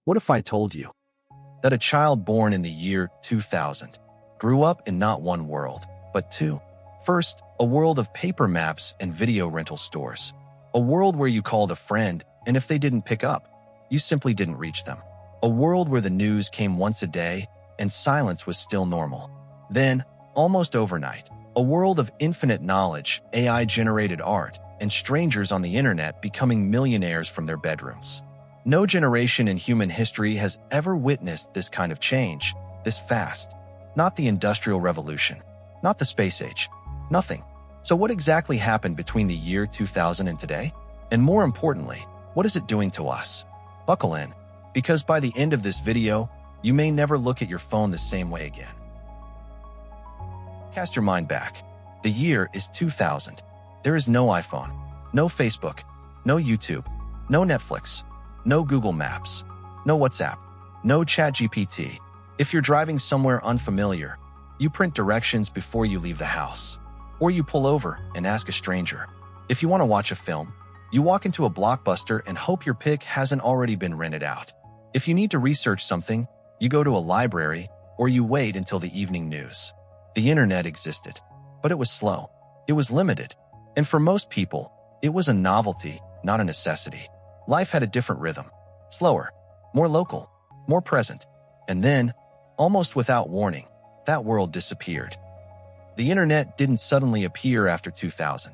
What if I told you that a child born in the year 2000 grew up in not one world, but two? First, a world of paper maps and video rental stores. A world where you called a friend, and if they didn't pick up, you simply didn't reach them. A world where the news came once a day, and silence was still normal. Then, almost overnight, a world of infinite knowledge, AI-generated art, and strangers on the internet becoming millionaires from their bedrooms. No generation in human history has ever witnessed this kind of change, this fast. Not the Industrial Revolution, not the space age, nothing. So what exactly happened between the year 2000 and today? And more importantly, what is it doing to us? Buckle in, because by the end of this video, you may never look at your phone the same way again. Cast your mind back. The year is 2000. There is no iPhone, no Facebook, no YouTube, no Netflix, no Google Maps, no WhatsApp, no ChatGPT. If you're driving somewhere unfamiliar, you print directions before you leave the house. Or you pull over and ask a stranger. If you want to watch a film, you walk into a Blockbuster and hope your pick hasn't already been rented out. If you need to research something, you go to a library or you wait until the evening news. The internet existed, but it was slow. It was limited. And for most people, it was a novelty, not a necessity. Life had a different rhythm. Slower, more local, more present. And then, almost without warning, that world disappeared. The internet didn't suddenly appear after 2000.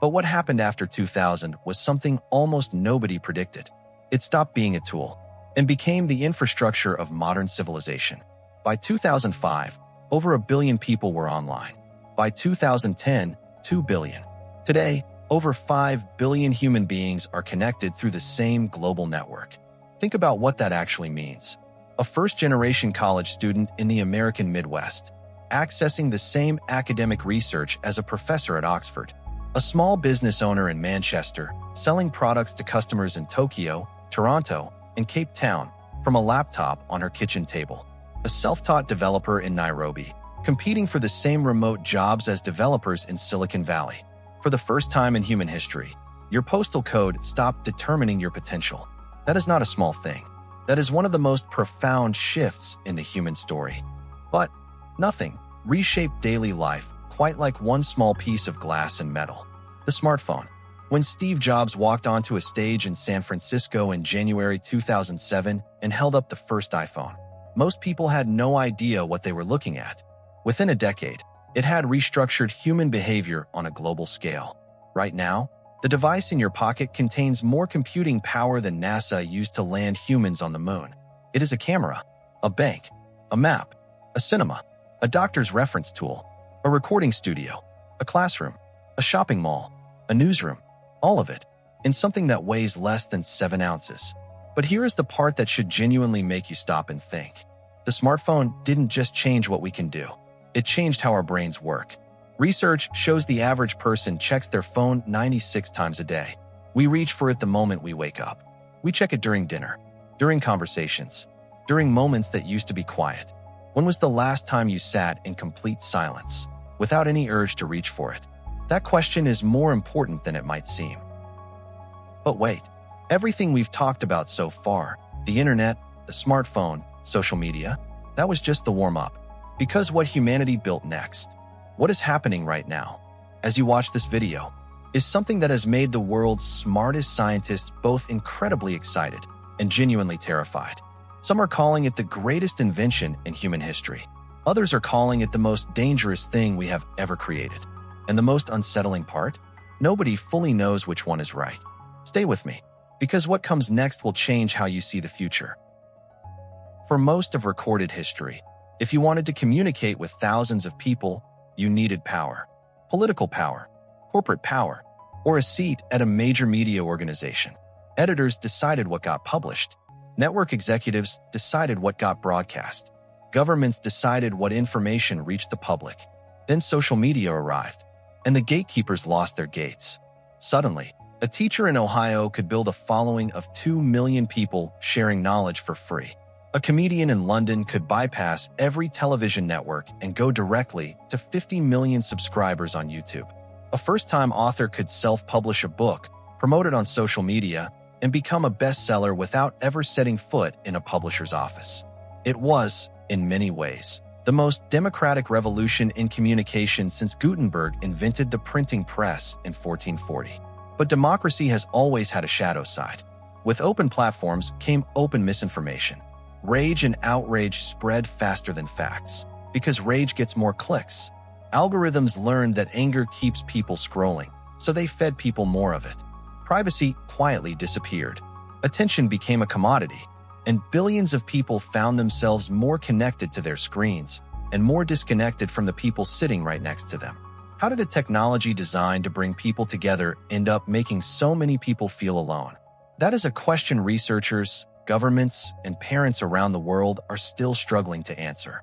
But what happened after 2000 was something almost nobody predicted. It stopped being a tool and became the infrastructure of modern civilization. By 2005, over 1 billion people were online. By 2010, 2 billion. Today, over 5 billion human beings are connected through the same global network. Think about what that actually means. A first-generation college student in the American Midwest, accessing the same academic research as a professor at Oxford. A small business owner in Manchester, selling products to customers in Tokyo, Toronto, and Cape Town from a laptop on her kitchen table. A self-taught developer in Nairobi, competing for the same remote jobs as developers in Silicon Valley. For the first time in human history, your postal code stopped determining your potential. That is not a small thing. That is one of the most profound shifts in the human story. But nothing reshaped daily life quite like one small piece of glass and metal: the smartphone. When Steve Jobs walked onto a stage in San Francisco in January 2007 and held up the first iPhone, most people had no idea what they were looking at. Within a decade, it had restructured human behavior on a global scale. Right now, the device in your pocket contains more computing power than NASA used to land humans on the moon. It is a camera, a bank, a map, a cinema, a doctor's reference tool, a recording studio, a classroom, a shopping mall, a newsroom, all of it, in something that weighs less than 7 ounces. But here is the part that should genuinely make you stop and think. The smartphone didn't just change what we can do. It changed how our brains work. Research shows the average person checks their phone 96 times a day. We reach for it the moment we wake up. We check it during dinner, during conversations, during moments that used to be quiet. When was the last time you sat in complete silence, without any urge to reach for it? That question is more important than it might seem. But wait, everything we've talked about so far, the internet, the smartphone, social media, that was just the warm-up. Because what humanity built next, what is happening right now, as you watch this video, is something that has made the world's smartest scientists both incredibly excited and genuinely terrified. Some are calling it the greatest invention in human history. Others are calling it the most dangerous thing we have ever created. And the most unsettling part? Nobody fully knows which one is right. Stay with me, because what comes next will change how you see the future. For most of recorded history, if you wanted to communicate with thousands of people, you needed power. Political power, corporate power, or a seat at a major media organization. Editors decided what got published. Network executives decided what got broadcast. Governments decided what information reached the public. Then social media arrived, and the gatekeepers lost their gates. Suddenly, a teacher in Ohio could build a following of 2 million people sharing knowledge for free. A comedian in London could bypass every television network and go directly to 50 million subscribers on YouTube. A first-time author could self-publish a book, promote it on social media, and become a bestseller without ever setting foot in a publisher's office. It was, in many ways, the most democratic revolution in communication since Gutenberg invented the printing press in 1440. But democracy has always had a shadow side. With open platforms came open misinformation. Rage and outrage spread faster than facts, because rage gets more clicks. Algorithms learned that anger keeps people scrolling, so they fed people more of it. Privacy quietly disappeared. Attention became a commodity, and billions of people found themselves more connected to their screens and more disconnected from the people sitting right next to them. How did a technology designed to bring people together end up making so many people feel alone? That is a question researchers, governments, and parents around the world are still struggling to answer.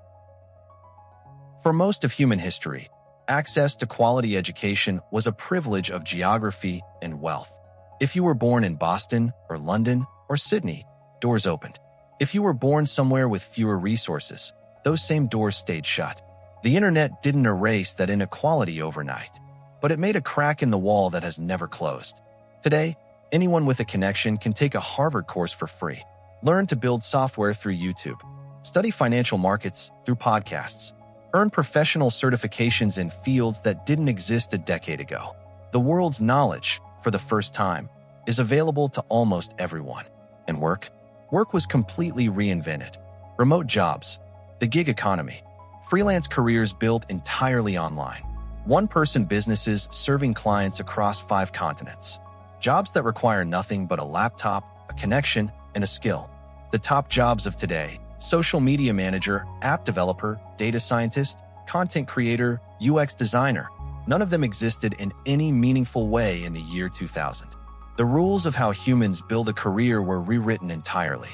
For most of human history, access to quality education was a privilege of geography and wealth. If you were born in Boston or London or Sydney, doors opened. If you were born somewhere with fewer resources, those same doors stayed shut. The internet didn't erase that inequality overnight, but it made a crack in the wall that has never closed. Today, anyone with a connection can take a Harvard course for free, learn to build software through YouTube, study financial markets through podcasts, earn professional certifications in fields that didn't exist a decade ago. The world's knowledge, for the first time, is available to almost everyone. And work? Work was completely reinvented. Remote jobs, the gig economy, freelance careers built entirely online, one-person businesses serving clients across 5 continents, jobs that require nothing but a laptop, a connection, and a skill. The top jobs of today: social media manager, app developer, data scientist, content creator, UX designer. None of them existed in any meaningful way in the year 2000. The rules of how humans build a career were rewritten entirely.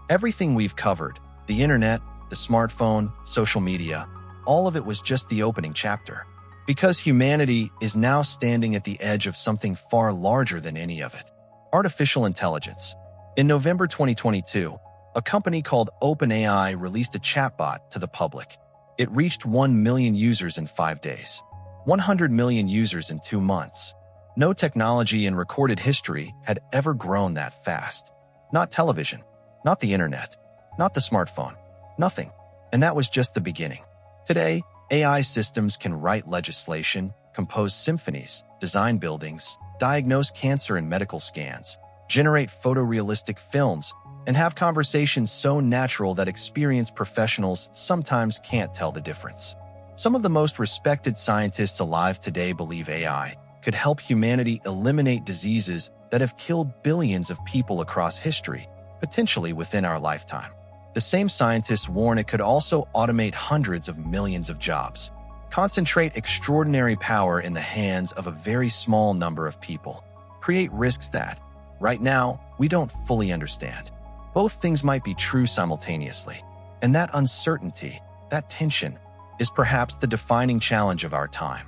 Everything we've covered, the internet, the smartphone, social media, all of it was just the opening chapter. Because humanity is now standing at the edge of something far larger than any of it: artificial intelligence. In November 2022, a company called OpenAI released a chatbot to the public. It reached 1 million users in 5 days, 100 million users in 2 months. No technology in recorded history had ever grown that fast. Not television, not the internet, not the smartphone, nothing. And that was just the beginning. Today, AI systems can write legislation, compose symphonies, design buildings, diagnose cancer in medical scans, generate photorealistic films, and have conversations so natural that experienced professionals sometimes can't tell the difference. Some of the most respected scientists alive today believe AI could help humanity eliminate diseases that have killed billions of people across history, potentially within our lifetime. The same scientists warn it could also automate hundreds of millions of jobs, concentrate extraordinary power in the hands of a very small number of people, create risks that, right now, we don't fully understand. Both things might be true simultaneously, and that uncertainty, that tension, is perhaps the defining challenge of our time.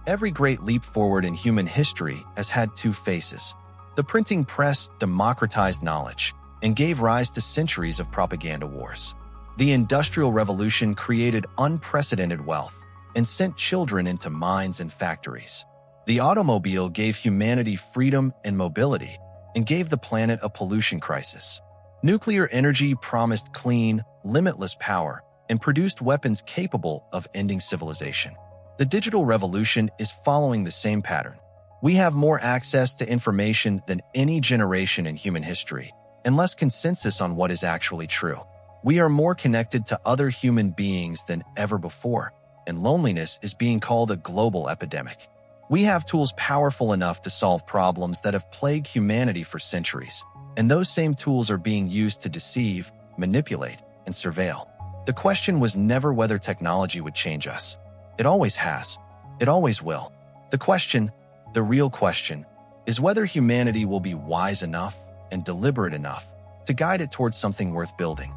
Every great leap forward in human history has had 2 faces. The printing press democratized knowledge and gave rise to centuries of propaganda wars. The Industrial Revolution created unprecedented wealth and sent children into mines and factories. The automobile gave humanity freedom and mobility and gave the planet a pollution crisis. Nuclear energy promised clean, limitless power and produced weapons capable of ending civilization. The digital revolution is following the same pattern. We have more access to information than any generation in human history, and less consensus on what is actually true. We are more connected to other human beings than ever before, and loneliness is being called a global epidemic. We have tools powerful enough to solve problems that have plagued humanity for centuries, and those same tools are being used to deceive, manipulate, and surveil. The question was never whether technology would change us. It always has. It always will. The question, the real question, is whether humanity will be wise enough and deliberate enough to guide it towards something worth building.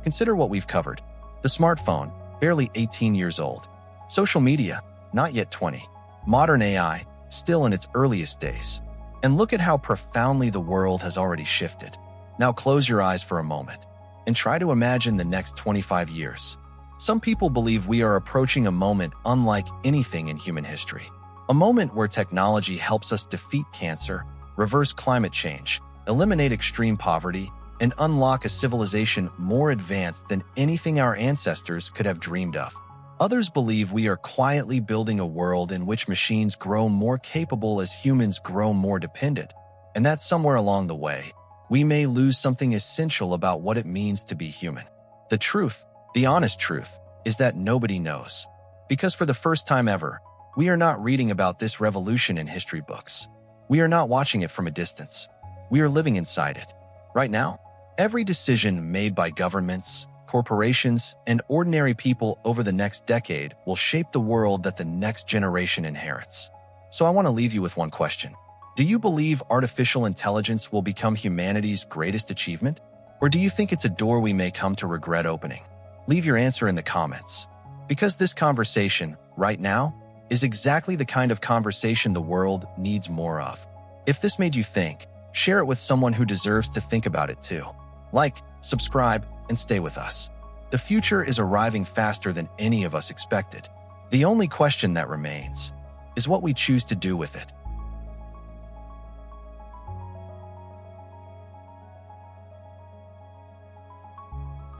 Consider what we've covered. The smartphone, barely 18 years old. Social media, not yet 20. Modern AI, still in its earliest days. And look at how profoundly the world has already shifted. Now close your eyes for a moment and try to imagine the next 25 years. Some people believe we are approaching a moment unlike anything in human history. A moment where technology helps us defeat cancer, reverse climate change, eliminate extreme poverty, and unlock a civilization more advanced than anything our ancestors could have dreamed of. Others believe we are quietly building a world in which machines grow more capable as humans grow more dependent, and that somewhere along the way, we may lose something essential about what it means to be human. The truth, the honest truth, is that nobody knows. Because for the first time ever, we are not reading about this revolution in history books. We are not watching it from a distance. We are living inside it. Right now, every decision made by governments, corporations, and ordinary people over the next decade will shape the world that the next generation inherits. So I want to leave you with one question. Do you believe artificial intelligence will become humanity's greatest achievement? Or do you think it's a door we may come to regret opening? Leave your answer in the comments. Because this conversation, right now, is exactly the kind of conversation the world needs more of. If this made you think, share it with someone who deserves to think about it too. Like, subscribe, and stay with us. The future is arriving faster than any of us expected. The only question that remains is what we choose to do with it.